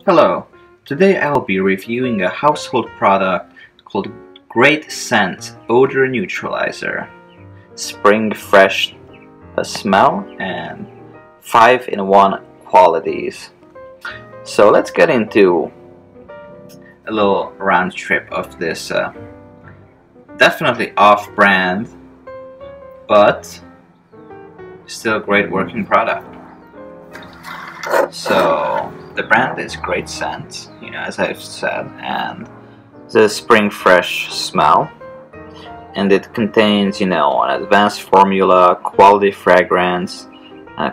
Hello, today I will be reviewing a household product called Great Scent Odor Neutralizer. Spring fresh smell and 5-in-1 qualities. So let's get into a little round trip of this definitely off-brand but still great working product. So the brand is Great Scent, as I've said, and it's a spring fresh smell, and it contains, an advanced formula, quality fragrance,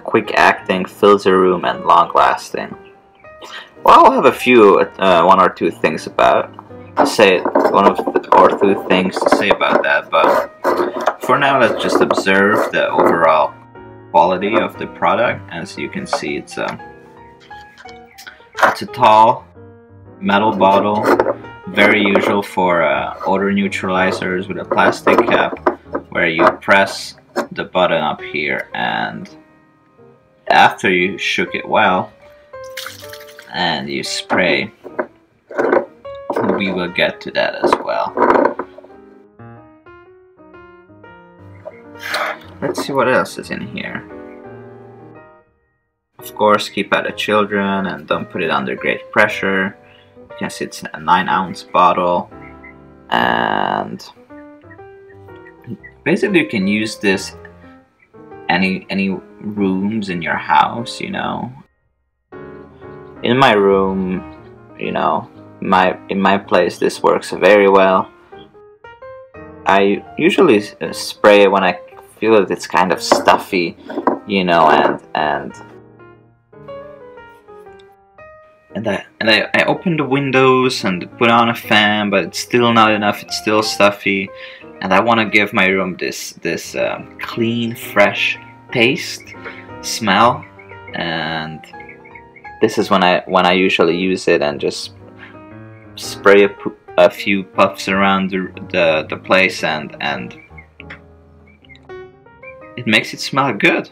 quick acting, fills the room, and long lasting. Well, I'll have a few, one or two things about to say, things to say about that, but for now let's just observe the overall quality of the product. As you can see, it's a tall metal bottle, very usual for odor neutralizers, with a plastic cap where you press the button up here, and after you shook it well and you spray, we will get to that as well. Let's see what else is in here. Of course, keep out the children and don't put it under great pressure. You can see it's a 9-ounce bottle, and basically you can use this any rooms in your house. In my room, in my place, this works very well. I usually spray it when I feel that it's kind of stuffy, and I open the windows and put on a fan, but it's still not enough. It's still stuffy, and I want to give my room this clean, fresh taste, smell, and this is when I usually use it and just spray a few puffs around the place, and it makes it smell good.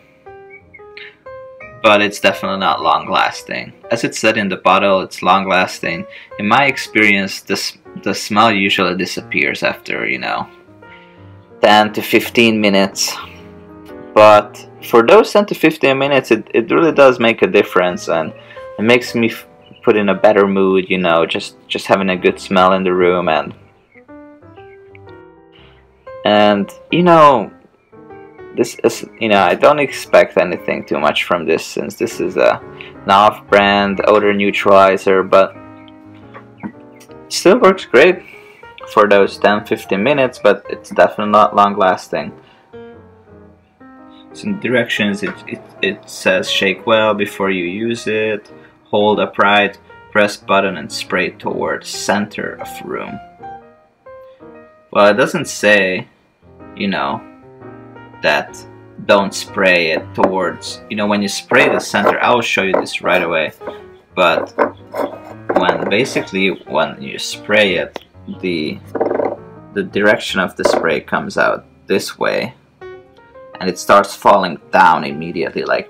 But it's definitely not long lasting. As it said in the bottle, it's long lasting. In my experience, the smell usually disappears after 10 to 15 minutes. But for those 10 to 15 minutes, it really does make a difference, and it makes me put in a better mood, just having a good smell in the room, and this is, I don't expect anything too much from this, since this is an off-brand odor neutralizer, but it still works great for those 10-15 minutes, but it's definitely not long-lasting. So in the directions, it says shake well before you use it, hold upright, press button, and spray toward center of room. Well, it doesn't say, that don't spray it towards, when you spray the center. I will show you this right away, but when you spray it, the direction of the spray comes out this way, and it starts falling down immediately, like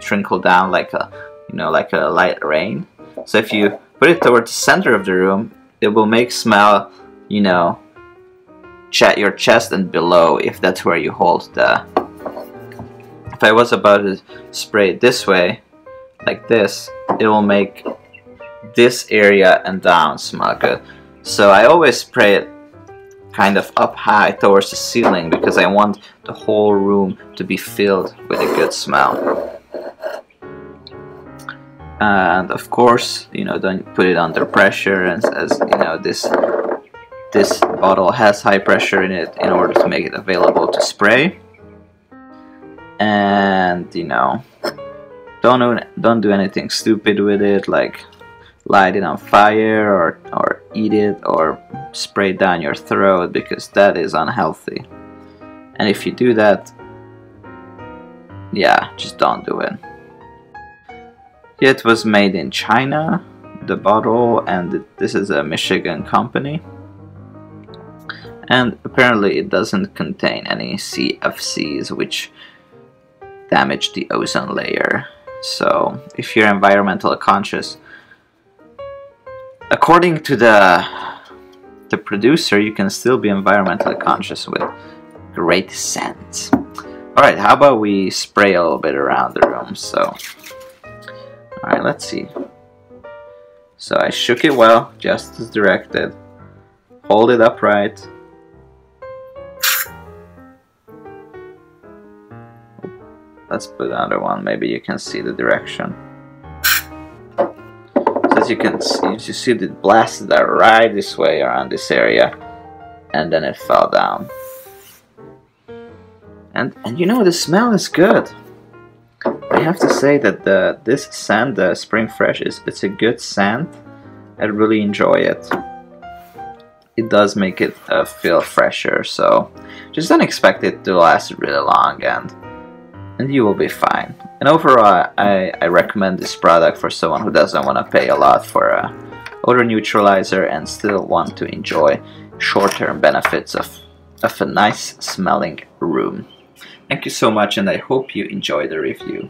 trickle down, like a light rain. So if you put it towards the center of the room, it will make smell, your chest and below, if that's where you hold the. If I was about to spray it this way, like this, it will make this area and down smell good. So I always spray it kind of up high towards the ceiling, because I want the whole room to be filled with a good smell. And of course, don't put it under pressure, and as this bottle has high pressure in it in order to make it available to spray. And don't do anything stupid with it, like light it on fire or eat it or spray it down your throat, because that is unhealthy. And if you do that, yeah, just don't do it. It was made in China, the bottle, and this is a Michigan company. And apparently it doesn't contain any CFCs, which damage the ozone layer. So if you're environmentally conscious, according to the producer, you can still be environmentally conscious with great scent. Alright, how about we spray a little bit around the room? So, alright, let's see. So I shook it well, just as directed. Hold it upright. Let's put another one, maybe you can see the direction. So as you can see, you see it blasted that right this way around this area, and then it fell down. And you know, the smell is good. I have to say that this scent, the Spring Fresh, it's a good scent. I really enjoy it. It does make it feel fresher, so just don't expect it to last really long, and you will be fine. And overall, I recommend this product for someone who doesn't want to pay a lot for a odor neutralizer and still want to enjoy short-term benefits of a nice smelling room. Thank you so much, and I hope you enjoy the review.